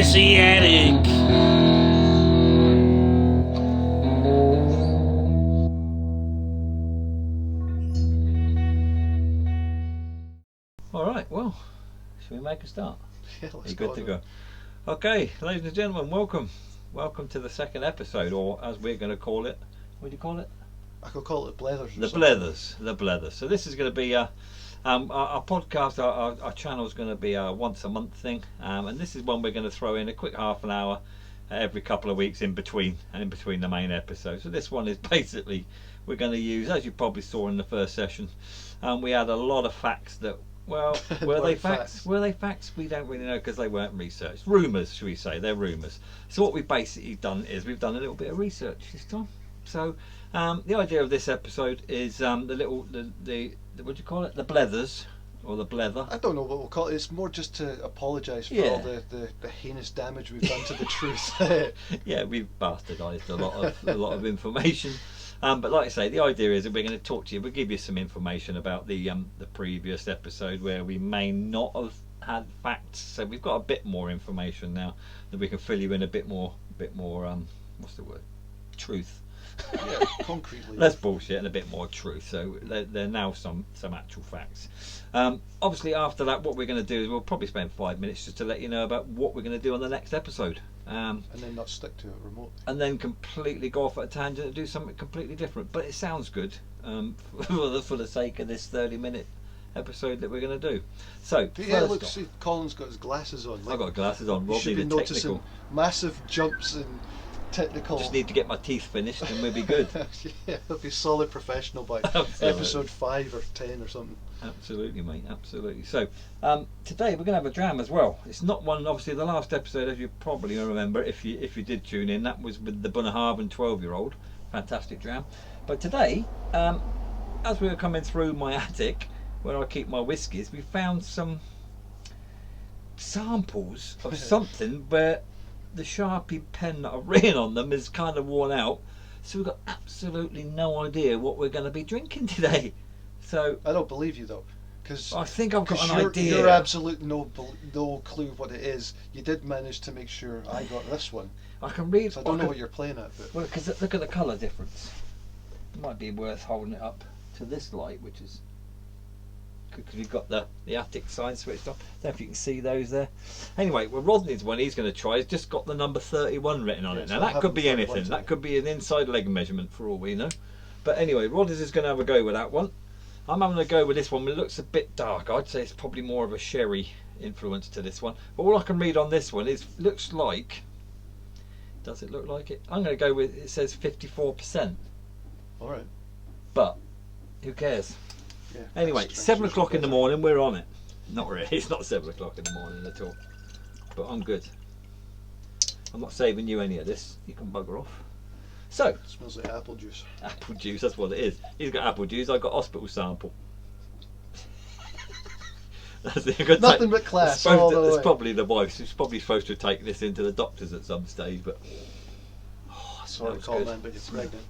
Messianic. Alright, well, shall we make a start? Yeah, Are you good to go? Okay, ladies and gentlemen, welcome. Welcome to the second episode, or as we're going to call it, what do you call it? I could call it BLETHERS. The BLETHERS. The BLETHERS. So this is going to be our podcast, our channel is going to be a once a month thing, and this is one we're going to throw in a quick half an hour every couple of weeks in between the main episodes. So this one is basically, we're going to use, as you probably saw in the first session, we had a lot of facts that, well, were they facts? Were they facts? We don't really know because they weren't researched. Rumours, should we say? They're rumours. So what we've basically done is we've done a little bit of research this time. So the idea of this episode is the what do you call it? The BLETHERS, or the blether. I don't know what we'll call it. It's more just to apologise for all the heinous damage we've done to the truth. Yeah, we've bastardised a lot of information. But like I say, the idea is that we're going to talk to you. We'll give you some information about the previous episode where we may not have had facts. So we've got a bit more information now that we can fill you in a bit more. What's the word? Truth. Yeah, concretely. Less bullshit and a bit more truth. So there are now some actual facts. Obviously, after that, what we're going to do is we'll probably spend 5 minutes just to let you know about what we're going to do on the next episode. And then not stick to it remotely. And then completely go off at a tangent and do something completely different. But it sounds good for the sake of this 30-minute episode that we're going to do. So, yeah, look, see, Colin's got his glasses on. I've got glasses on. You should be noticing massive jumps in technical. Just need to get my teeth finished and we'll be good. Yeah, he'll be solid professional by episode 5 or 10 or something. Absolutely, mate, absolutely. So today we're going to have a dram as well. It's not one, obviously the last episode, as you probably remember if you did tune in, that was with the Bunnahabhain 12-year-old. Fantastic dram. But today, as we were coming through my attic where I keep my whiskies, we found some samples of something where the Sharpie pen that I've written on them is kind of worn out, so we've got absolutely no idea what we're going to be drinking today. So I don't believe you though, because I think I've got an idea. You're absolutely no clue what it is. You did manage to make sure I got this one. I can read. So I don't know what you're playing at, but well, because look at the colour difference. It might be worth holding it up to this light, which is because we've got the attic sign switched on. I don't know if you can see those there. Anyway, well, Rodney's one he's going to try has just got the number 31 written on it. Now that could be anything. That could be an inside leg measurement for all we know. But anyway, Rodders is going to have a go with that one. I'm having a go with this one. It looks a bit dark. I'd say it's probably more of a sherry influence to this one. But all I can read on this one is looks like. Does it look like it? I'm going to go with. It says 54%. All right. But who cares? Yeah, anyway, 7 o'clock in the morning. We're on it. Not really. It's not 7 o'clock in the morning at all. But I'm good. I'm not saving you any of this. You can bugger off. So, it smells like apple juice. Apple juice, that's what it is. He's got apple juice, I've got hospital sample. Nothing but class. It's probably the wife. She's probably supposed to take this into the doctors at some stage, but sorry, Colin, but you're pregnant.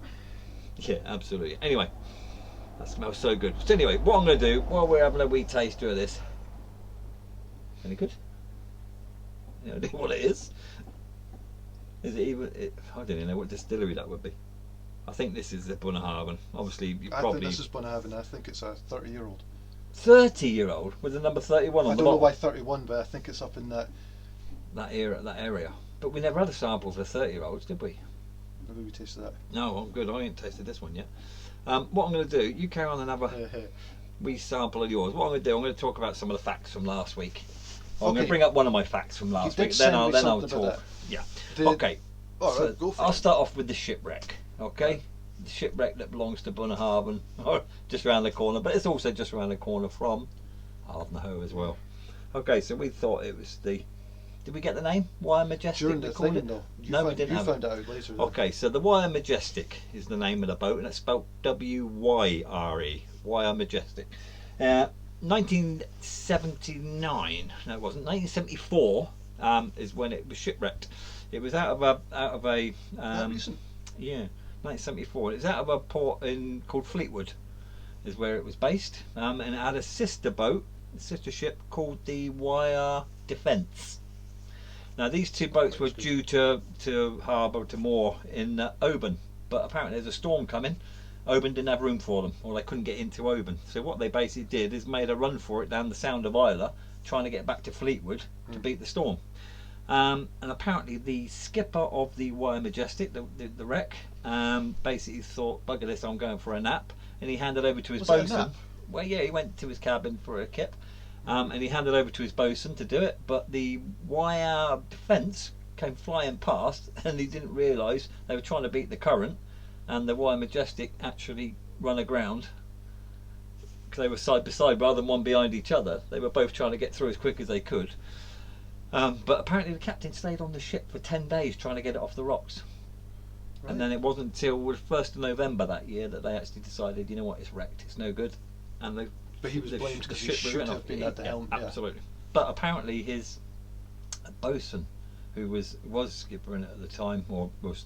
Yeah, absolutely. Anyway, that smells so good. So anyway, what I'm going to do while we're having a wee taster of this. Any good? You know what it is? Is it even? I don't even know what distillery that would be. I think this is the Bunnahabhain. Obviously, you probably. I think this is Bunnahabhain. I think it's a 30-year-old. 30-year-old with the number 31 on the bottom. I don't know why 31, but I think it's up in that area. But we never had a sample for 30-year-olds, did we? Maybe we tasted that. No, I'm good. I ain't tasted this one yet. What I'm going to do, you carry on and have a wee sample of yours. What I'm going to do, I'm going to talk about some of the facts from last week. I'm going to bring up one of my facts from last week. Then I'll talk. Yeah. Okay. So go for I'll start off with the shipwreck. Okay. The shipwreck that belongs to Bunnahabhain, or just around the corner, but it's also just around the corner from Ardnahoe as well. Okay, so we thought it was the. Did we get the name? Wire Majestic? During the thing, though. No, we didn't. You found it out later. Though. Okay, so the Wire Majestic is the name of the boat, and it's spelled W-Y-R-E. Wire Majestic. 1979. No, it wasn't. 1974 is when it was shipwrecked. It was out of a recent. Yeah, 1974. It was out of a port called Fleetwood, is where it was based, and it had a sister boat, a sister ship called the Wire Defence. Now these two boats were due to harbour to moor in Oban, but apparently there's a storm coming. Oban didn't have room for them, or they couldn't get into Oban. So what they basically did is made a run for it down the Sound of Islay, trying to get back to Fleetwood to beat the storm. And apparently the skipper of the Wire Majestic, the wreck, basically thought, bugger this, I'm going for a nap, and he handed over to his bosun. Well, yeah, he went to his cabin for a kip, and he handed over to his bosun to do it, but the wire defence came flying past, and he didn't realise they were trying to beat the current, and the Wire Majestic actually run aground because they were side by side rather than one behind each other. They were both trying to get through as quick as they could. But apparently the captain stayed on the ship for 10 days trying to get it off the rocks. Right. And then it wasn't until the 1st of November that year that they actually decided, you know what, it's wrecked, it's no good. And but he was blamed because he should have been at the helm. Yeah, absolutely. But apparently his bosun, who was skipper in it at the time, or was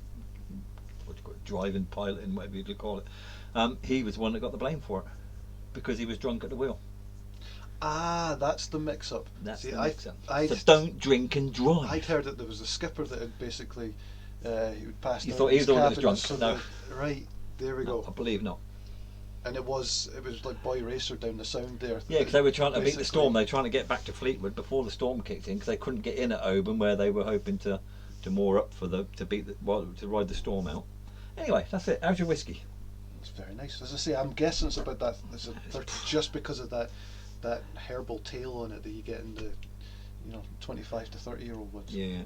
driving, piloting, whatever you could call it, he was the one that got the blame for it because he was drunk at the wheel. Ah, that's the mix-up. That's the mix-up. So don't drink and drive. I'd heard that there was a skipper that had basically he would pass. You thought he was the one that was drunk? So no. Right, there we go. I believe not. And it was like Boy Racer down the Sound there. Yeah, because they were trying to beat the storm. They were trying to get back to Fleetwood before the storm kicked in because they couldn't get in at Oban where they were hoping to moor up for to ride the storm out. Anyway, that's it. How's your whiskey? It's very nice. As I say, I'm guessing it's about that. Just because of that herbal tail on it that you get in the 25 to 30-year-old ones. Yeah.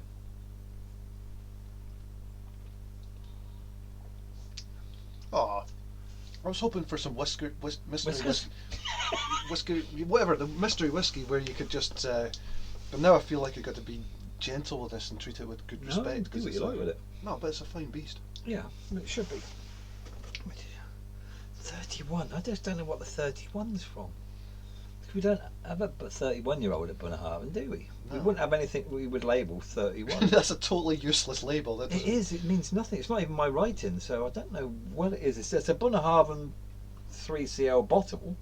Oh, I was hoping for some mystery whiskey, whatever, the mystery whiskey where you could just. But now I feel like you've got to be gentle with this and treat it with good respect. Do what you like with it. No, but it's a fine beast. Yeah, it should be. 31. I just don't know what the 31's from. We don't have a 31-year-old at Bunnahabhain, do we? No. We wouldn't have anything we would label 31. That's a totally useless label. It is. It means nothing. It's not even my writing, so I don't know what it is. It's a Bunnahabhain 3CL bottle.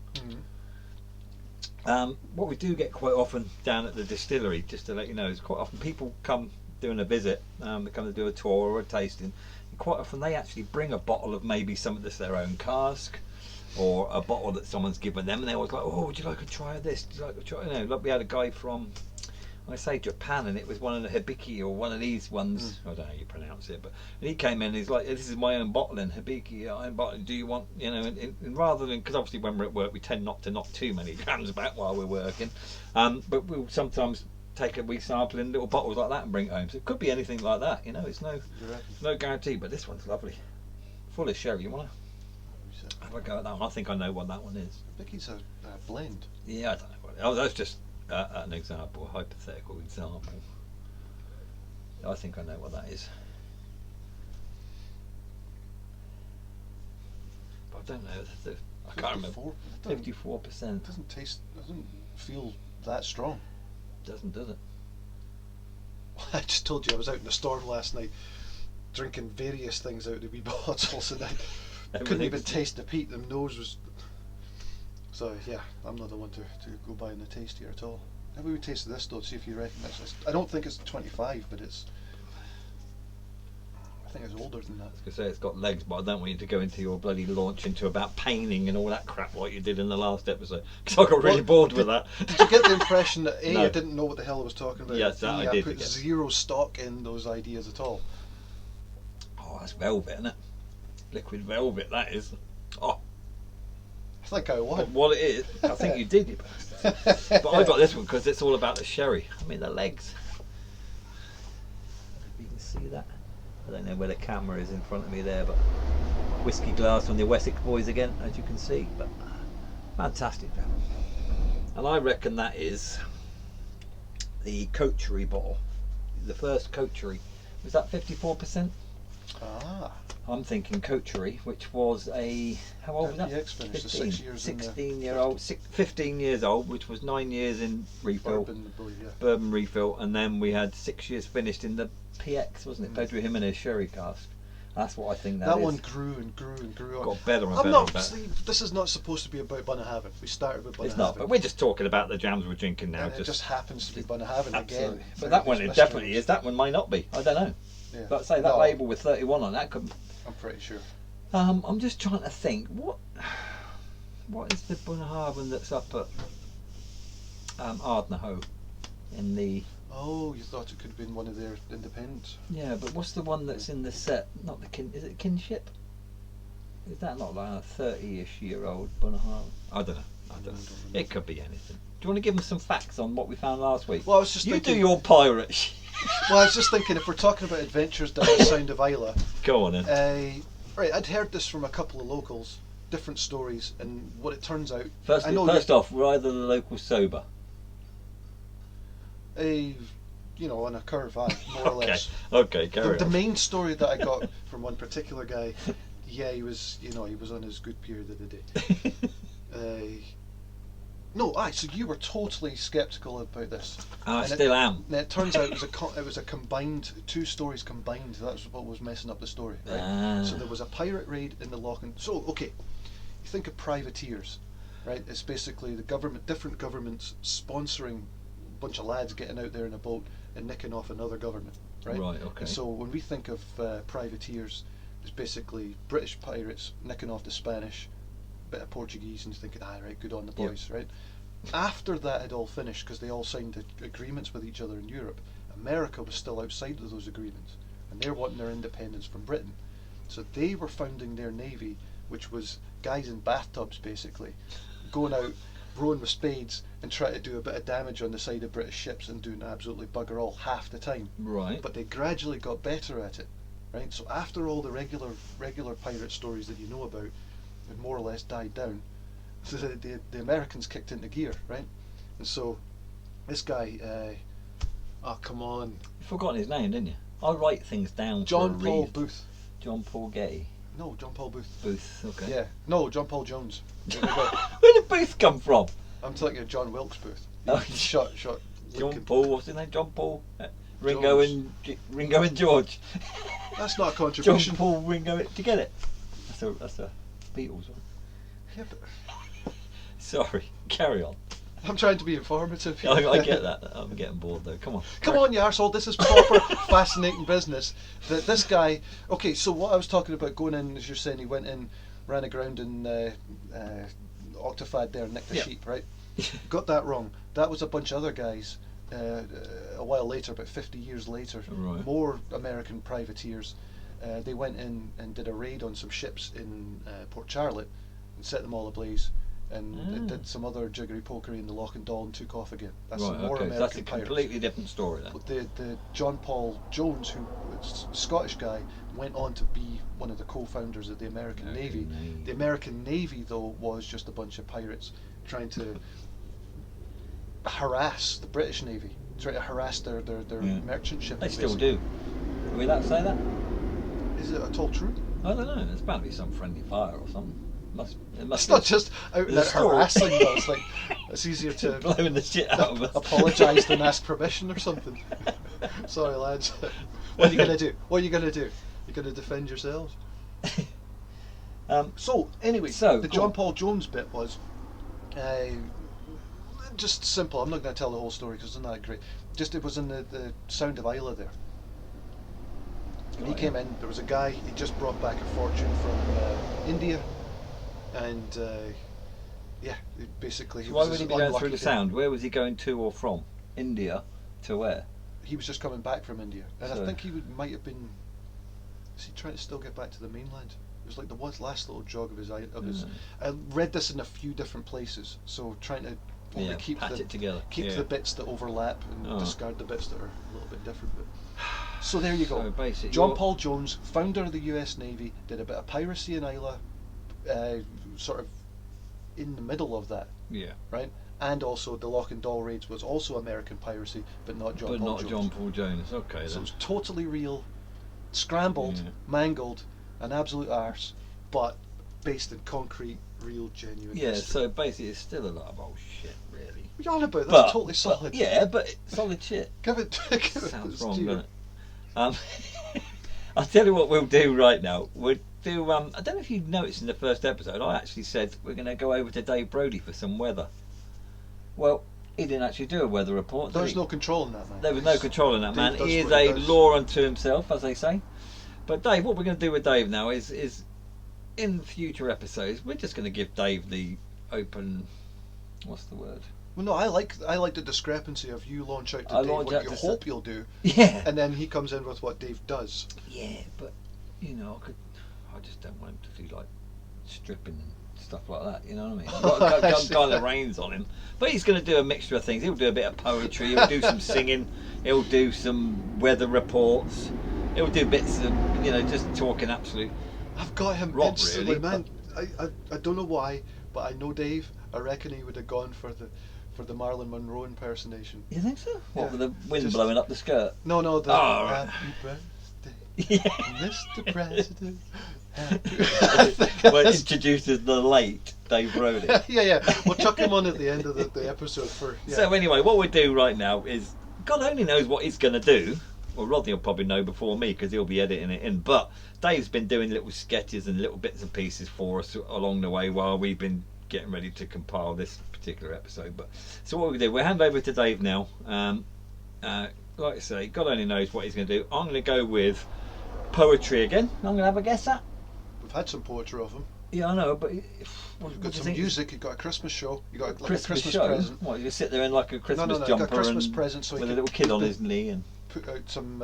Mm. What we do get quite often down at the distillery, just to let you know, is quite often people come doing a visit. They come to do a tour or a tasting. And quite often they actually bring a bottle of maybe something that's their own cask, or a bottle that someone's given them, and they're always like, oh, would you like a try of this? Would you like a try? Like we had a guy from, I say Japan, and it was one of the hibiki or one of these ones. I don't know how you pronounce it, but and he came in and he's like, this is my own bottling, hibiki, own bottling. Do you want, and rather than, because obviously when we're at work we tend not to knock too many grams back while we're working, but we'll sometimes we sample in little bottles like that and bring it home. So it could be anything like that. It's no guarantee, but this one's lovely, full of sherry. You want to? Have a go at that one. I think I know what that one is. I think it's a blend. Yeah, I don't know what it is. Oh, that's just an example, a hypothetical example. I think I know what that is. But I don't know. I can't remember. 54%. Doesn't feel that strong. Doesn't, does it? I just told you I was out in the storm last night drinking various things out of the wee bottles, and I couldn't even taste the peat. The nose was. So yeah, I'm not the one to go by in the taste here at all. Maybe we taste this though, to see if you recognise this. I don't think it's 25, but it's. I think it's older than that. I was going to say it's got legs, but I don't want you to go into your bloody launch into about painting and all that crap like you did in the last episode, because I got really bored with that. Did you get the impression that I didn't know what the hell I was talking about? Yes, that I did. I put zero stock in those ideas at all. Oh, that's velvet, isn't it? Liquid velvet, that is. Oh, I think I won. What it is, I think you did, you bastard. But I got this one because it's all about the sherry. I mean, the legs. If you can see that. I don't know where the camera is in front of me there, but whiskey glass from the Wessex boys again, as you can see. But fantastic, and I reckon that is the Coterie bottle, the first Coterie. Was that 54%? Ah. I'm thinking Coterie, which was how old was that? 15 years old, which was 9 years in refill, bourbon refill, and then we had 6 years finished in the PX, wasn't it? Pedro Jimenez sherry cask. That's what I think that is. one grew and grew and grew on. Got better and I'm better not. and better. See, this is not supposed to be about Bunnahabhain. We started with Bunnahabhain. It's not, but we're just talking about the jams we're drinking now. And it just happens to be Bunnahabhain Absolutely. again. But that one, it definitely is. That one might not be. I don't know. Yeah. But say that label with 31 on that could. I'm pretty sure. I'm just trying to think. What is the Bunnahabhain that's up at Ardnahoe in the? Oh, you thought it could have been one of their independents? Yeah, but what's the one that's in the set? Not the Is it Kinship? Is that not like a 30-ish-year-old Bunnahabhain? I don't know. It could be anything. Do you want to give them some facts on what we found last week? Well, I was just thinking. Do your pirate shit. Well, I was just thinking, if we're talking about adventures down the Sound of Islay. Go on then. Right, I'd heard this from a couple of locals, different stories, and what it turns out. First off, were either the locals sober? On a curve, more or less. Okay, carry The on. main story that I got from one particular guy, yeah, he was on his good period of the day. So you were totally sceptical about this. I still am. And it turns out it was a combined, two stories combined. That's what was messing up the story. Right? So there was a pirate raid in the Loch. So okay, you think of privateers, right? It's basically the government, different governments sponsoring a bunch of lads getting out there in a boat and nicking off another government, right? Right. Okay. And so when we think of privateers, it's basically British pirates nicking off the Spanish, bit of Portuguese, and thinking, right, good on the boys, right? After that had all finished, because they all signed agreements with each other in Europe, America was still outside of those agreements, and they're wanting their independence from Britain. So they were founding their navy, which was guys in bathtubs basically, going out, rowing with spades, and trying to do a bit of damage on the side of British ships and doing absolutely bugger all half the time. Right. But they gradually got better at it, right? So after all the regular pirate stories that you know about had more or less died down, so the Americans kicked into gear, right? And so this guy, come on, You've forgotten his name, didn't you? I write things down. John for a Paul reason. Booth. John Paul Getty. No, John Paul Booth. Booth. Okay. Yeah. No, John Paul Jones. There we go. Where did Booth come from? I'm talking of John Wilkes Booth. Oh, shot. John Lincoln. Paul. What's his name? John Paul. Ringo and George. That's not a contribution. John Paul Ringo. Do you get it? That's a Beatles one. Yeah, but Sorry. Carry on. I'm trying to be informative. I get that. I'm getting bored though. Come on. Come on, you arsehole. This is proper fascinating business. This guy. Okay, so what I was talking about going in, as you're saying, he went in, ran aground in Octafad there, and nicked a sheep, right? Got that wrong. That was a bunch of other guys. A while later, about 50 years later, Right. more American privateers. They went in and did a raid on some ships in Port Charlotte and set them all ablaze. And it did some other jiggery pokery in the Loch and Dawn and took off again. That's some more American so that's a pirates. completely different story then. But the John Paul Jones, who was a Scottish guy, went on to be one of the co-founders of the American Navy. The American Navy, though, was just a bunch of pirates trying to harass the British Navy, trying to harass their merchant ships. They still do. Are we allowed to say that? Is it at all true? I don't know. There's bound to be some friendly fire or something. It must It's be not just out and out harassing, though. It's like it's easier to blowing the shit out of us. Apologise than ask permission or something. Sorry, lads. What are you gonna do? What are you gonna do? You're gonna defend yourselves? So anyway, the John Paul Jones bit was just simple. I'm not going to tell the whole story because it's not that great. Just it was in the Sound of Islay there. And he came in. There was a guy. He just brought back a fortune from India. And basically. So why would he be going through the Sound? Where was he going to or from? India to where? He was just coming back from India, and I think might have been. Is he trying to still get back to the mainland? It was like the last little jog of his. I read this in a few different places, so trying to keep it together. Keep the bits that overlap and discard the bits that are a little bit different. But so there you go. So John Paul Jones, founder of the U.S. Navy, did a bit of piracy in Islay. Sort of in the middle of that, right, and also the Loch and Dawn raids was also American piracy, but not John Paul Jones. John Paul Jones. Okay, so then. it was totally real, scrambled, mangled, an absolute arse, but based in concrete, real, genuine. Yeah, history. so basically, it's still a lot of old shit, really. What are you on about? That's totally solid. But solid shit. Give it. Sounds wrong, doesn't it? I'll tell you what we'll do right now. We'll do. I don't know if you noticed in the first episode, I actually said we're going to go over to Dave Brody for some weather. Well, he didn't actually do a weather report. There's no control in that man. There was no control in that man. Dave He is does what he a does. law unto himself, as they say. But Dave, what we're going to do with Dave now is in future episodes, we're just going to give Dave the open. What's the word? Well, no, I like the discrepancy of you launch out to I Dave launch what out you to hope you'll do, Yeah. and then he comes in with what Dave does. Yeah, but you know, I just don't want him to do like stripping and stuff like that. You know what I mean? I've got kind of reins on him, but he's going to do a mixture of things. He'll do a bit of poetry. He'll do some singing. He'll do some weather reports. He'll do bits of just talking absolute. I've got him Rot, instantly, really, man. I don't know why, but I know Dave. I reckon he would have gone for the Marilyn Monroe impersonation. You think so? What, Yeah. with the wind Just- blowing up the skirt? No, the Oh, right. Happy Birthday, Yeah. Mr. President. Well, introduces the late Dave Brody. yeah. We'll chuck him on at the end of the episode for. Yeah. So anyway, what we do right now is God only knows what he's going to do. Well, Rodney will probably know before me because he'll be editing it in. But Dave's been doing little sketches and little bits and pieces for us along the way while we've been getting ready to compile this particular episode. But so what we do, we'll hand over to Dave now. Like I say, God only knows what he's going to do. I'm going to go with poetry again. I'm going to have a guess at. We've had some poetry of him. Yeah, I know, but You've got some music. You've got a Christmas show. You got like Christmas a Christmas show. present. What, you sit there in like a Christmas No, jumper got a Christmas and present so he with a could little kid put on the- his knee and. Put out some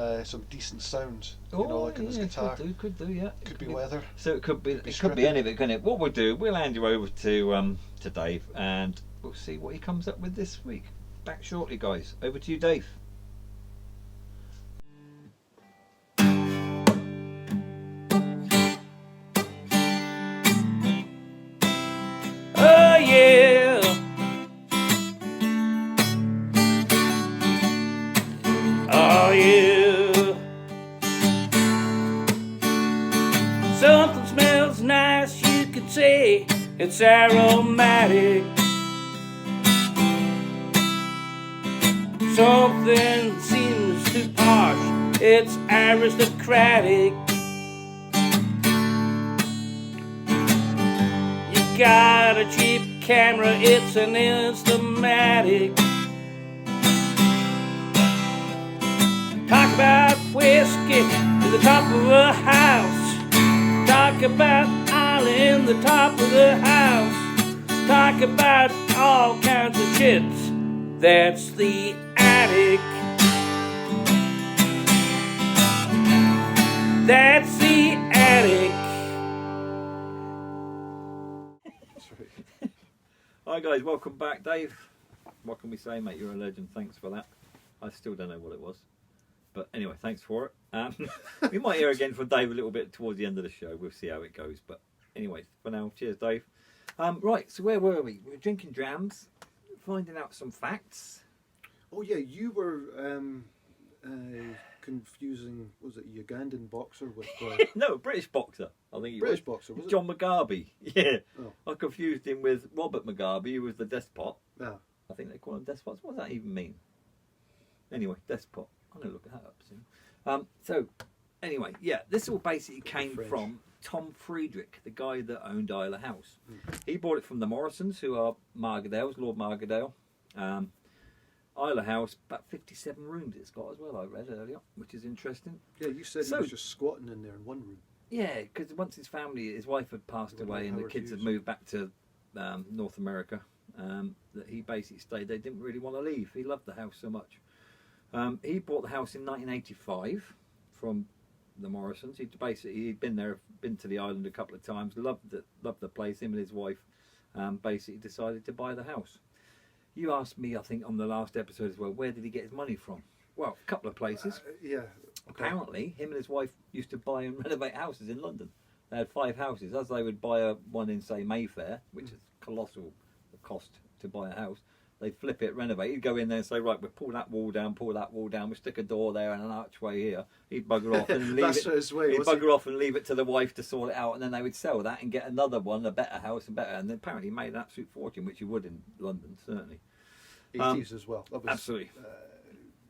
decent sounds. Like on his yeah, guitar. Could do, yeah. Could be weather. So it could be stripping. any of it, couldn't it? What we'll do, we'll hand you over to Dave, and we'll see what he comes up with this week. Back shortly, guys. Over to you, Dave. Oh yeah. Oh yeah. Something smells nice, you could say it's aromatic. Something seems too posh, it's aristocratic. You got a cheap camera, it's an Instamatic. Talk about whiskey to the top of a house. Talk about oil in the top of the house. Talk about all kinds of shits. That's the attic. That's the attic. Hi guys, welcome back, Dave. What can we say, mate? You're a legend. Thanks for that. I still don't know what it was, but anyway, thanks for it. We might hear again from Dave a little bit towards the end of the show. We'll see how it goes. But anyway, for now, cheers, Dave. Right, so where were we? We were drinking Drams, finding out some facts. Oh yeah, you were confusing. Was it Ugandan boxer with No, British boxer. I think he British was. boxer? Was it? John Mugabe. Yeah, Oh. I confused him with Robert Mugabe, who was the despot. Yeah. I think they call him despots. What does that even mean? Anyway, despot. I'm going to look that up soon. So, anyway, yeah, this all basically came French. from Tom Friedrich, the guy that owned Islay House. He bought it from the Morrisons, who are Margadales, Lord Margadale. Islay House, about 57 rooms it's got as well, I read earlier, which is interesting. Yeah, you said So- he was just squatting in there in one room. Yeah, because once his wife had passed Well, away like and the Howard kids had Hughes. moved back to North America, that he basically stayed. They didn't really want to leave. He loved the house so much. He bought the house in 1985 from the Morrisons. He'd been there, been to the island a couple of times, loved the place. Him and his wife basically decided to buy the house. You asked me, I think, on the last episode as well, where did he get his money from? Well, a couple of places. Yeah. Apparently, him and his wife used to buy and renovate houses in London. They had 5 houses. As they would buy one in, say, Mayfair, which is colossal cost to buy a house, they'd flip it, renovate. He'd go in there and say, right, we'll pull that wall down, we'll stick a door there and an archway here. He'd bugger off and leave That's it. his way, He'd was he? bugger off and leave it to the wife to sort it out, and then they would sell that and get another one, a better house and better. And apparently, he made an absolute fortune, which you would in London, certainly. 80s as well. That was, Absolutely.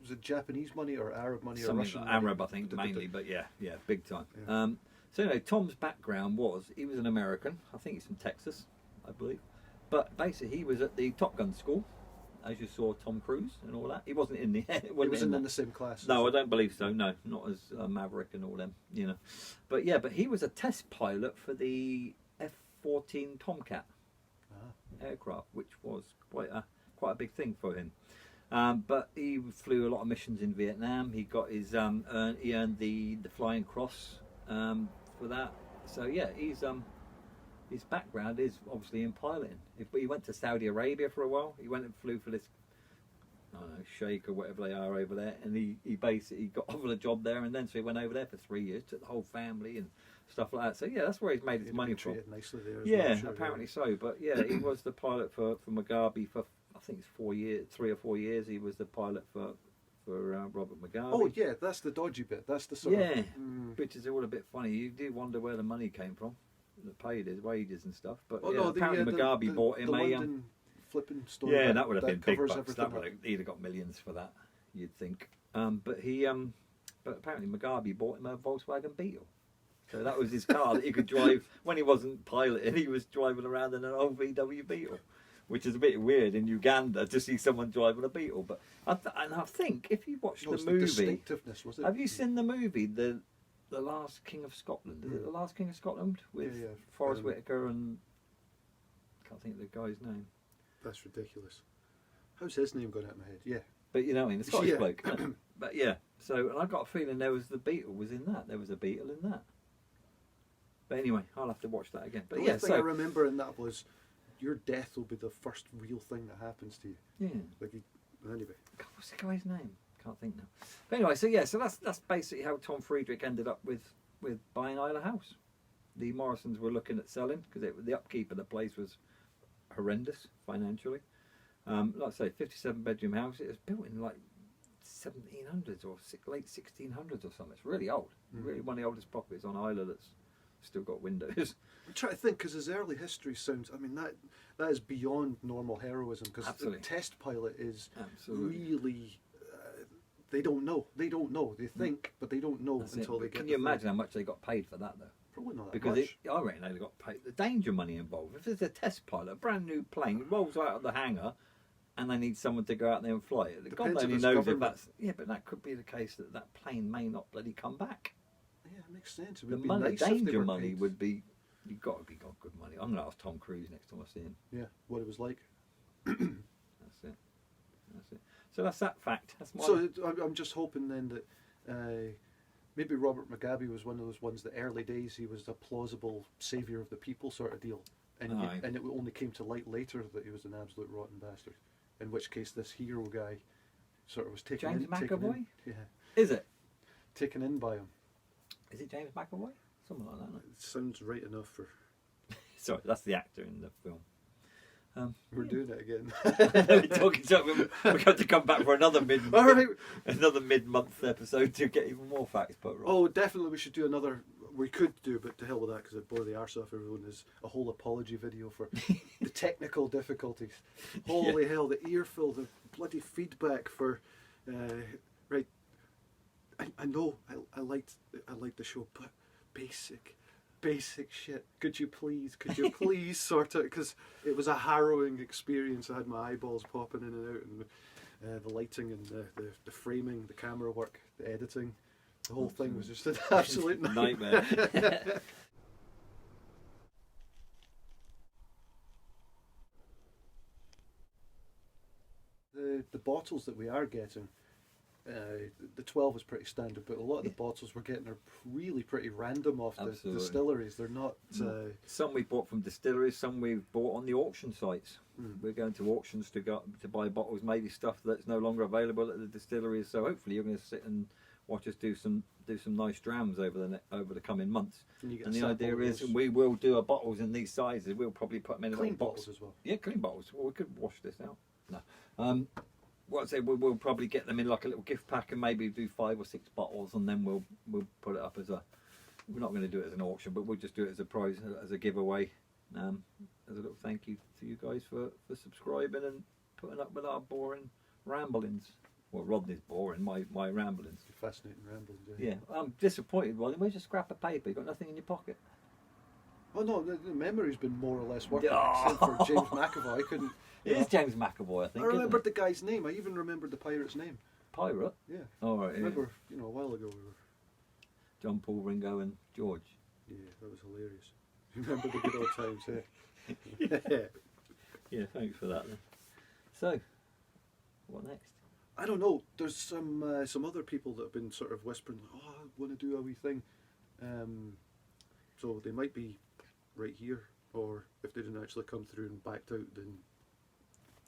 was it Japanese money or Arab money or Something Russian like money? Arab, I think, mainly, but yeah, big time. Yeah. So anyway, Tom's background was he was an American. I think he's from Texas, I believe. But basically, he was at the Top Gun school, as you saw Tom Cruise and all that. He wasn't in the. He wasn't in the same class. No, I don't believe so. No, not as Maverick and all them. You know, but yeah, but he was a test pilot for the F-14 Tomcat aircraft, which was quite a big thing for him. But he flew a lot of missions in Vietnam. He got his he earned the Flying Cross for that. So yeah, his background is obviously in piloting. He went to Saudi Arabia for a while. He went and flew for this, I don't know, sheikh or whatever they are over there, and he basically got offered a job there, and then so he went over there for 3 years, took the whole family and stuff like that. So yeah, that's where he's made his money from. Nicely there as yeah, well, sure, apparently so. But yeah, he was the pilot for Mugabe for I think it's 4 years, 3 or 4 years. He was the pilot for Robert Mugabe. Oh yeah, that's the dodgy bit. That's the sort of which is all a bit funny. You do wonder where the money came from, that paid his wages and stuff. But apparently Mugabe bought him a flipping store. Yeah, that would have been big bucks. Everything. He'd have got millions for that, you'd think. But apparently Mugabe bought him a Volkswagen Beetle. So that was his car that he could drive when he wasn't piloting. He was driving around in an old VW Beetle, which is a bit weird in Uganda to see someone driving a Beetle. But I think if you watch the movie, distinctiveness, was it? Have you seen the movie The Last King of Scotland? Is it The Last King of Scotland with Forrest Whitaker and I can't think of the guy's name. That's ridiculous. How's his name going out of my head? Yeah. But you know what I mean, the Scottish bloke. But yeah, so and I got a feeling the Beetle was in that. There was a Beetle in that. But anyway, I'll have to watch that again. But the only thing I remember in that was your death will be the first real thing that happens to you. Yeah. Anyway. God, what's the guy's name? Can't think now. But anyway, so that's basically how Tom Friedrich ended up with buying Islay House. The Morrisons were looking at selling because the upkeep of the place was horrendous financially. Like I say, 57-bedroom house. It was built in like 1700s or late 1600s or something. It's really old. Really one of the oldest properties on Islay that's still got windows. I'm trying to think because his early history sounds. I mean that is beyond normal heroism because the test pilot is really. They don't know. They think, but they don't know until they get. Can you imagine how much they got paid for that though? Probably not that because much. I reckon they got paid. The danger money involved. If there's a test pilot, a brand new plane rolls out of the hangar, and they need someone to go out there and fly it. God only knows if that's. Yeah, but that could be the case that plane may not bloody come back. Yeah, it makes sense. It the would be money, nice danger money would be. You've got to be got good money. I'm going to ask Tom Cruise next time I see him. Yeah, what it was like. That's it. So that's that fact. That's my. So I'm just hoping then that maybe Robert Mugabe was one of those ones. The early days, he was a plausible saviour of the people sort of deal, and it only came to light later that he was an absolute rotten bastard. In which case, this hero guy sort of was taken James in. McAvoy. Yeah. Is it? Taken in by him. Is it James McAvoy? Something like that. No? It sounds right enough for. Sorry, that's the actor in the film. We're doing it again. We're going to come back for another mid-month episode to get even more facts put right. Oh, definitely, we should do another. We could do, but to hell with that because it bore the arse off everyone. Is a whole apology video for the technical difficulties. Holy hell, the earful, the bloody feedback for. Right, I know I liked the show, but basic shit. Could you please sort out? Because it was a harrowing experience. I had my eyeballs popping in and out, and the lighting and the framing, the camera work, the editing, the whole thing was just an absolute nightmare. The bottles that we are getting. The 12 is pretty standard, but a lot of the bottles we're getting are really pretty random off the distilleries. They're not. Some we bought from distilleries, some we've bought on the auction sites. We're going to auctions to buy bottles, maybe stuff that's no longer available at the distilleries. So hopefully you're going to sit and watch us do some nice drams over the coming months. And the idea is we will do our bottles in these sizes. We'll probably put them in clean a box bottles as well. Yeah, clean bottles. Well, we could wash this out. No. What I say, we'll probably get them in like a little gift pack and maybe do 5 or 6 bottles, and then we'll put it up as a. We're not going to do it as an auction, but we'll just do it as a prize, as a giveaway, as a little thank you to you guys for subscribing and putting up with our boring ramblings. Well, Rodney's boring. My ramblings. Fascinating ramblings. Yeah. Yeah, I'm disappointed, Rodney. Where's your scrap of paper? You got nothing in your pocket. Oh no, the memory's been more or less working Oh. except for James McAvoy. I couldn't. It is James McAvoy, I think. I isn't remembered it? the guy's name. I even remembered the pirate's name. Pirate. Yeah. All right. I Yeah. remember, a while ago we were. John, Paul, Ringo, and George. Yeah, that was hilarious. Remember the good old times, yeah. Yeah, thanks for that. Then. So, what next? I don't know. There's some other people that have been sort of whispering, "Oh, I want to do a wee thing." So they might be right here, or if they didn't actually come through and backed out, then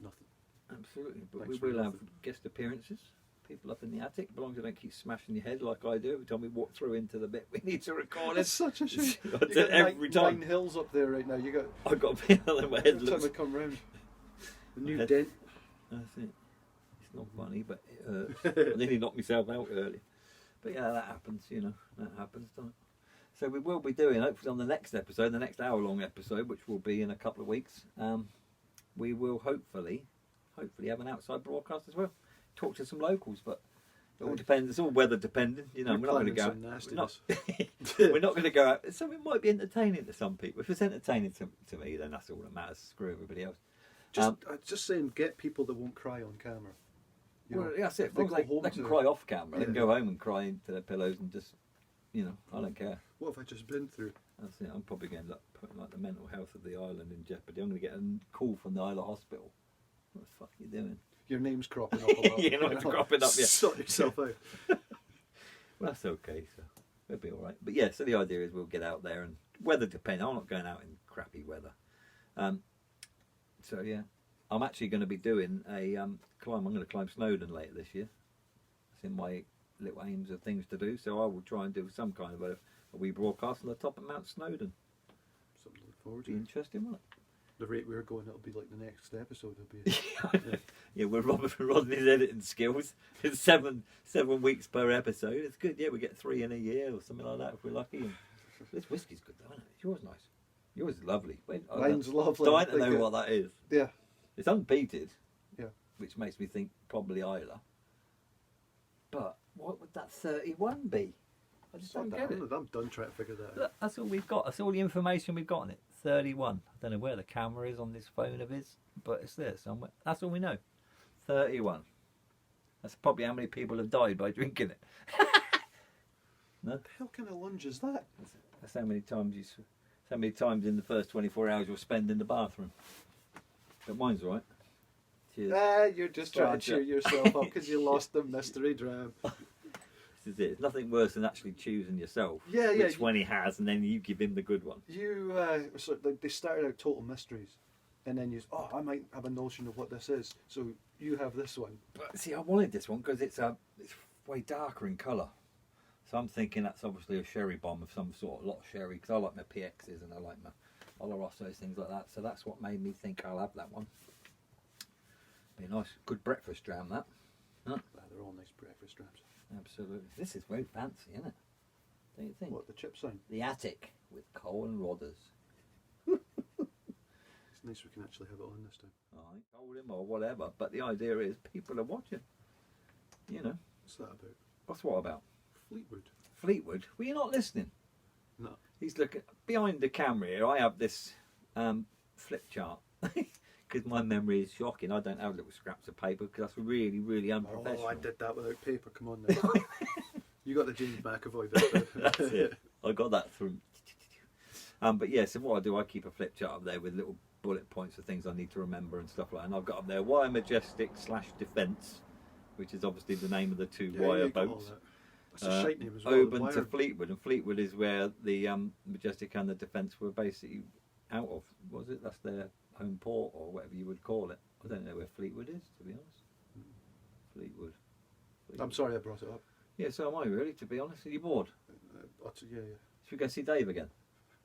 nothing. Absolutely, but Thanks we for will have nothing. guest appearances. People up in the attic, as long as I don't keep smashing your head like I do every time we walk through into the bit we need to record It's it. such a shame. I You do it got every time. nine hills up there right now. You got I've got a bit on my head. every time I Looks, come round. The new head. dent. that's it. It's not funny, but it hurts. I nearly knocked myself out early. But yeah, that happens, That happens, doesn't it? So we will be doing, hopefully on the next episode, the next hour-long episode, which will be in a couple of weeks, we will hopefully have an outside broadcast as well. Talk to some locals, but it all depends. It's all weather dependent. We're not going to go. We're not going to go out. Something might be entertaining to some people. If it's entertaining to me, then that's all that matters. Screw everybody else. Just saying, get people that won't cry on camera. Well, that's it. if they go home They can to- cry off camera. They Yeah. can go home and cry into their pillows and just, I don't care. What have I just been through? That's it. I'm probably going to end up putting the mental health of the island in jeopardy. I'm going to get a call from the Islay Hospital. What the fuck are you doing? Your name's cropping up a lot. Your name's cropping up, yeah. Sort yourself out. Well, that's okay. So it'll be all right. But yeah, so the idea is we'll get out there and weather depending. I'm not going out in crappy weather. So yeah, I'm actually going to be doing a climb. I'm going to climb Snowdon later this year. It's in my little aims of things to do. So I will try and do some kind of a wee broadcast on the top of Mount Snowdon. Something to look forward Be to. interesting, won't it? The rate we're going, it'll be like the next episode. It'll be. Yeah, we're Rodney's editing skills. It's seven weeks per episode. It's good. Yeah, we get 3 in a year or something like that if we're lucky. And this whiskey's good, though, isn't it? Yours nice. Yours is lovely. Mine's lovely. I don't know what that is. Yeah. It's unpeated. Yeah. Which makes me think probably Islay. But what would that 31 be? I just don't get it. I'm done trying to figure that out. Look, that's all we've got. That's all the information we've got on it. 31. I don't know where the camera is on this phone of his, but it's there somewhere. That's all we know. 31. That's probably how many people have died by drinking it. No? What the hell kind of lunge is that? That's how many times in the first 24 hours you'll spend in the bathroom. But mine's all right. Cheers. You're just trying to cheer yourself up because you lost the mystery dram. This is it. It's nothing worse than actually choosing yourself Yeah, which one he has, and then you give him the good one. They started out total mysteries, and then you, I might have a notion of what this is, so you have this one. But see, I wanted this one because it's way darker in colour. So I'm thinking that's obviously a sherry bomb of some sort, a lot of sherry, because I like my PXs and I like my Olorosos, things like that. So that's what made me think I'll have that one. Be a nice, good breakfast dram, that. Huh? They're all nice breakfast drams. Absolutely. This is very fancy, isn't it? Don't you think? What, the chip sign? The attic with Col and Rodders. It's nice we can actually have it on this time. I told him or whatever, but the idea is people are watching. What's that about? What's what about? Fleetwood. Fleetwood? Well, you're not listening. No. He's looking behind the camera here. I have this flip chart because my memory is shocking. I don't have little scraps of paper because that's really, really unprofessional. Oh, I did that without paper. Come on now. You got the James McAvoy bit. That's it. I got that through. But yeah, so what I do, I keep a flip chart up there with little bullet points of things I need to remember and stuff like that. And I've got up there Wire Majestic / Defence, which is obviously the name of the two wire boats. That's a shite name as well. Oban to Fleetwood, and Fleetwood is where the Majestic and the Defence were basically out of. Was it? That's their home port or whatever you would call it. I don't know where Fleetwood is, to be honest. Fleetwood. I'm sorry I brought it up. Yeah, so am I really, to be honest. Are you bored? Yeah. Should we go see Dave again?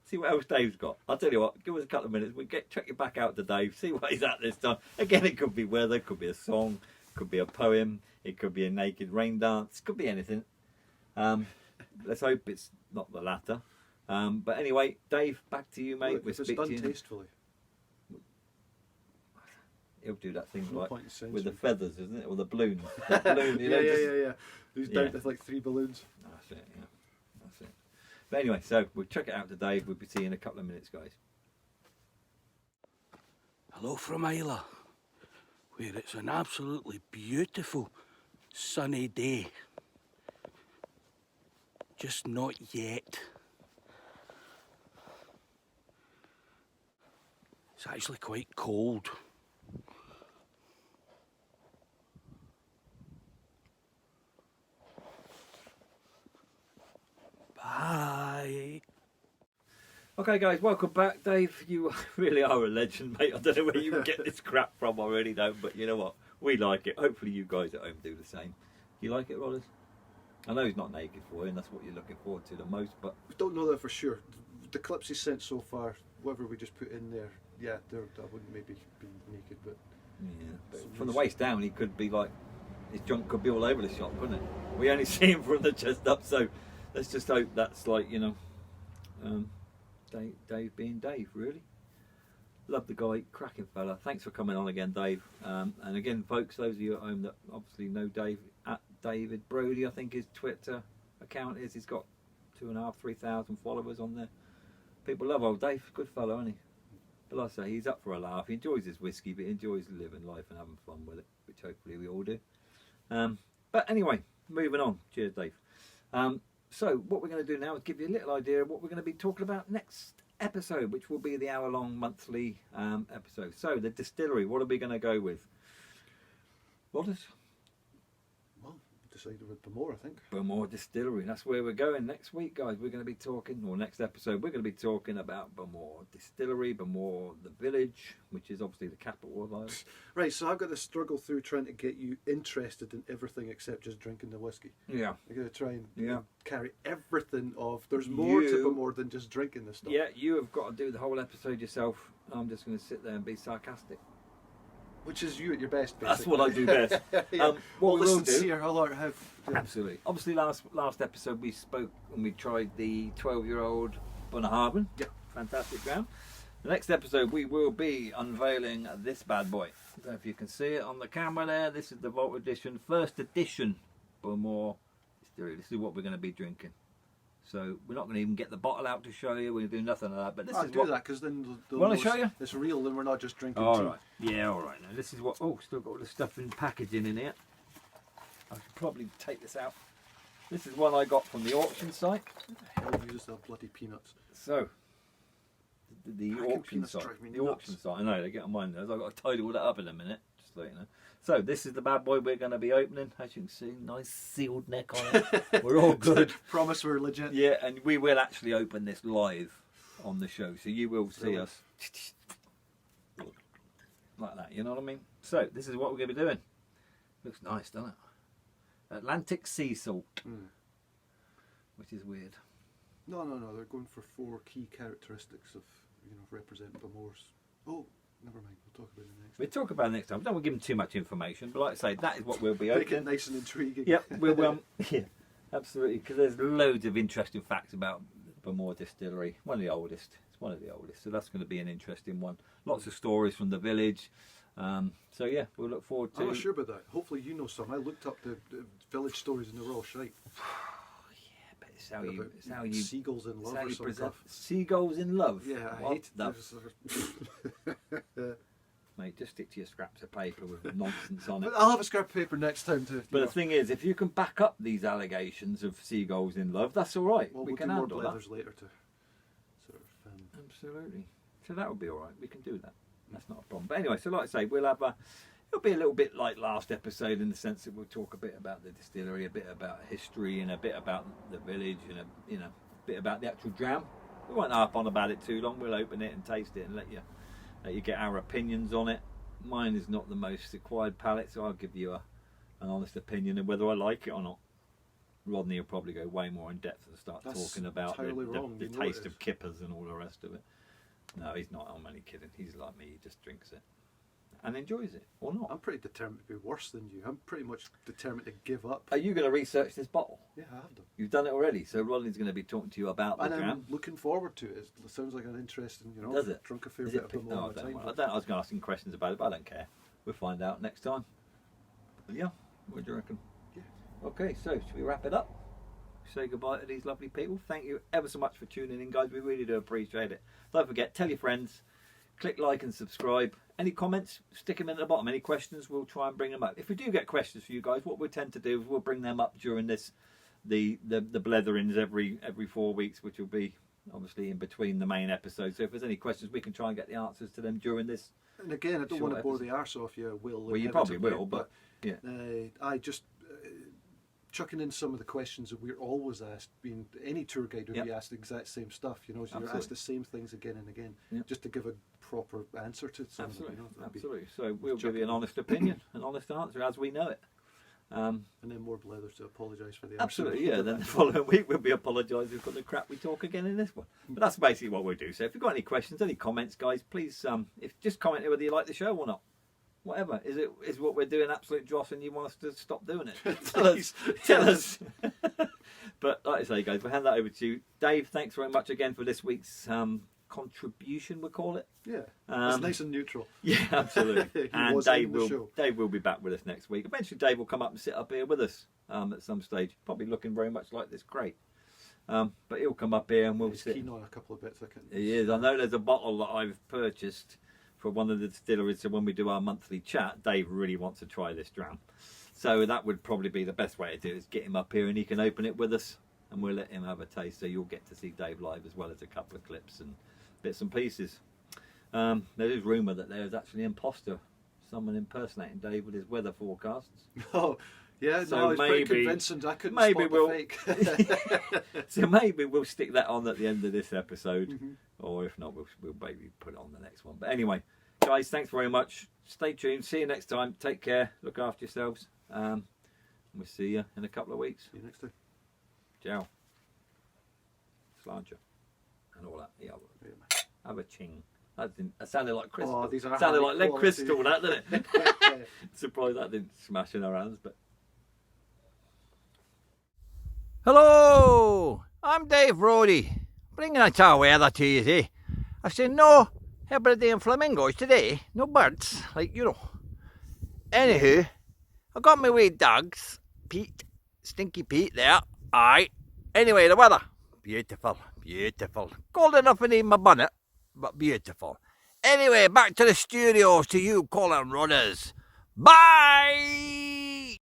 See what else Dave's got. I'll tell you what, give us a couple of minutes. We'll check you back out to Dave, see what he's at this time. Again, it could be weather, it could be a song, it could be a poem, it could be a naked rain dance, it could be anything. Let's hope it's not the latter. But anyway, Dave, back to you, mate. Look, if it's done tastefully. he'll do that thing No like point in censoring. with the feathers, isn't it, or the balloons? The balloon, you know, yeah. He's Yeah. down to like 3 balloons. That's it. Yeah, that's it. But anyway, so we'll check it out today. We'll be seeing you in a couple of minutes, guys. Hello from Islay, where it's an absolutely beautiful sunny day. Just not yet. It's actually quite cold. Bye. Okay, guys, welcome back. Dave, you really are a legend, mate. I don't know where you get this crap from, I really don't, but you know what? We like it. Hopefully you guys at home do the same. You like it, Rodders? I know he's not naked for you, and that's what you're looking forward to the most, but... We don't know that for sure. The clips he sent so far, whatever we just put in there, yeah, I wouldn't maybe be naked, but... Yeah, but from the waist down, he could be like... His junk could be all over the shop, couldn't it? We only see him from the chest up, so let's just hope that's like, you know... Dave being Dave, really. Love the guy, cracking fella. Thanks for coming on again, Dave. And again, folks, those of you at home that obviously know Dave, at David Brody, I think his Twitter account is. He's got 2,500, 3,000 followers on there. People love old Dave, good fellow, isn't he? But like I say, he's up for a laugh. He enjoys his whiskey, but he enjoys living life and having fun with it, which hopefully we all do. But anyway, moving on. Cheers, Dave. So what we're going to do now is give you a little idea of what we're going to be talking about next episode, which will be the hour-long monthly episode. So the distillery, what are we going to go with? Rodders? Well, decided with Bowmore, I think. Bowmore Distillery. That's where we're going next week, guys. We're going to be talking, or next episode, we're going to be talking about Bowmore Distillery, Bowmore the village, which is obviously the capital of Ireland. Right, so I've got to struggle through trying to get you interested in everything except just drinking the whiskey. Yeah. I'm going to try and Yeah. carry everything of... There's more to You- Bowmore than just drinking this stuff. Yeah, you have got to do the whole episode yourself. I'm just going to sit there and be sarcastic. Which is you at your best, basically. That's what I do best. Yeah. What we will do... sincere, how... Absolutely. Obviously, last episode we spoke and we tried the 12-year-old Bunnahabhain. Yeah. Fantastic ground. The next episode we will be unveiling this bad boy. I don't know if you can see it on the camera there. This is the Vault Edition, first edition Bowmore Distillery. This is what we're going to be drinking. So we're not going to even get the bottle out to show you. We're going to do nothing of that. But this I'll is do what... that because then they'll Want know to show you? it's real and we're not just drinking All tea. right. Yeah, all right. Now this is what... Oh, still got all the stuff in packaging in here. I should probably take this out. This is one I got from the auction site. Who the hell uses their bloody peanuts? So, the Packing auction peanuts site. drive me The nuts. auction site. I know, they get on mine. I've got to tidy all that up in a minute. Just so you know. So, this is the bad boy we're going to be opening. As you can see, nice sealed neck on it. We're all good. Promise we're legit. Yeah, and we will actually open this live on the show. So, you will see Brilliant. us like that. You know what I mean? So, this is what we're going to be doing. Looks nice, doesn't it? Atlantic sea salt, which is weird. No, they're going for 4 key characteristics of, represent Bowmore's. Oh, never mind, we'll talk about it next. We'll talk about it next time. We don't want to give them too much information, but like I say, that is what we'll be Make opening. it nice and intriguing. Yep, we'll, yeah, absolutely, because there's loads of interesting facts about Bowmore Distillery. One of the oldest. It's one of the oldest, so that's going to be an interesting one. Lots of stories from the village. So yeah, we'll look forward to... I'm not sure about that. Hopefully you know some. I looked up the village stories and they're all shite. Yeah, but it's how About you seagulls in it's love how or you some present stuff. seagulls in love. Yeah, I What hate the- Mate, just stick to your scraps of paper with nonsense on it. I'll have a scrap of paper next time to... But the thing is, if you can back up these allegations of seagulls in love, that's all right. Well, we we'll can do more handle that. BLETHERS later to sort of... Absolutely. So that would be all right. We can do that. That's not a problem. But anyway, so like I say, we'll have a... It'll be a little bit like last episode in the sense that we'll talk a bit about the distillery, a bit about history, and a bit about the village, and a bit about the actual dram. We won't harp on about it too long. We'll open it and taste it and let you get our opinions on it. Mine is not the most acquired palate, so I'll give you an honest opinion of whether I like it or not. Rodney will probably go way more in depth and start That's talking about entirely wrong. the You know it taste is. of kippers and all the rest of it. No, he's not. I'm only kidding. He's like me. He just drinks it and enjoys it, or not. I'm pretty determined to be worse than you. I'm pretty much determined to give up. Are you going to research this bottle? Yeah, I have done. You've done it already, so Rodney's going to be talking to you about the And I'm dram. looking forward to it. It sounds like an interesting, Does it? Drunk a fair Is bit it of pick- Bowmore no, all I the don't time. want- I was going to ask him questions about it, but I don't care. We'll find out next time. Yeah, what do you reckon? Yeah. Okay, so should we wrap it up? Say goodbye to these lovely people. Thank you ever so much for tuning in, guys. We really do appreciate it. Don't forget, tell your friends, click like and subscribe. Any comments, stick them in at the bottom. Any questions, we'll try and bring them up. If we do get questions for you guys, what we tend to do is we'll bring them up during the Bletherings every 4 weeks, which will be obviously in between the main episodes. So if there's any questions, we can try and get the answers to them during this. And again, I don't want to bore the arse off you, Will. Well, you probably will, but yeah. I just chucking in some of the questions that we're always asked. Being any tour guide would be asked the exact same stuff, you know. So you're asked the same things again and again, just to give a proper answer to something. Absolutely, you know, absolutely. So we'll give you an honest opinion, an honest answer as we know it. And then more Blethers to apologise for the absolutely, yeah. Then the following week we'll be apologising for the crap we talk again in this one. But that's basically what we'll do. So if you've got any questions, any comments, guys, please just comment whether you like the show or not. Whatever. Is what we're doing absolute dross and you want us to stop doing it? Tell us. But like I say, guys, we'll hand that over to you. Dave, thanks very much again for this week's contribution, we'll call it. Yeah, it's nice and neutral. Yeah, absolutely. And Dave will be back with us next week. Eventually Dave will come up and sit up here with us at some stage, probably looking very much like this crate. But he'll come up here and we'll sit. He's keen on a couple of bits. He is. I know there's a bottle that I've purchased for one of the distilleries, so when we do our monthly chat, Dave really wants to try this dram. So that would probably be the best way to do it, is get him up here and he can open it with us and we'll let him have a taste. So you'll get to see Dave live as well as a couple of clips and bits and pieces. There is rumour that there is actually an imposter, someone impersonating Dave with his weather forecasts. Oh, yeah, so no, it's pretty convincing. I couldn't spot the fake. So maybe we'll stick that on at the end of this episode, or if not, we'll maybe put it on the next one. But anyway, guys, thanks very much. Stay tuned. See you next time. Take care. Look after yourselves. We'll see you in a couple of weeks. See you next time. Ciao. Sláinte. And all that. Yeah. Have a ching. That sounded like crystal. Oh, these are sounded like lead quality. crystal, that, didn't it? Surprised that didn't smash in our hands, but. Hello, I'm Dave Roddy, bringing a tall weather to you today. I've seen no Hebridean flamingos today, no birds, like you know. Anywho, I got my wee dogs, Pete, Stinky Pete there, aye. Anyway, the weather, beautiful, beautiful. Cold enough to need my bonnet, but beautiful. Anyway, back to the studios to you, Col and Rodders. Bye!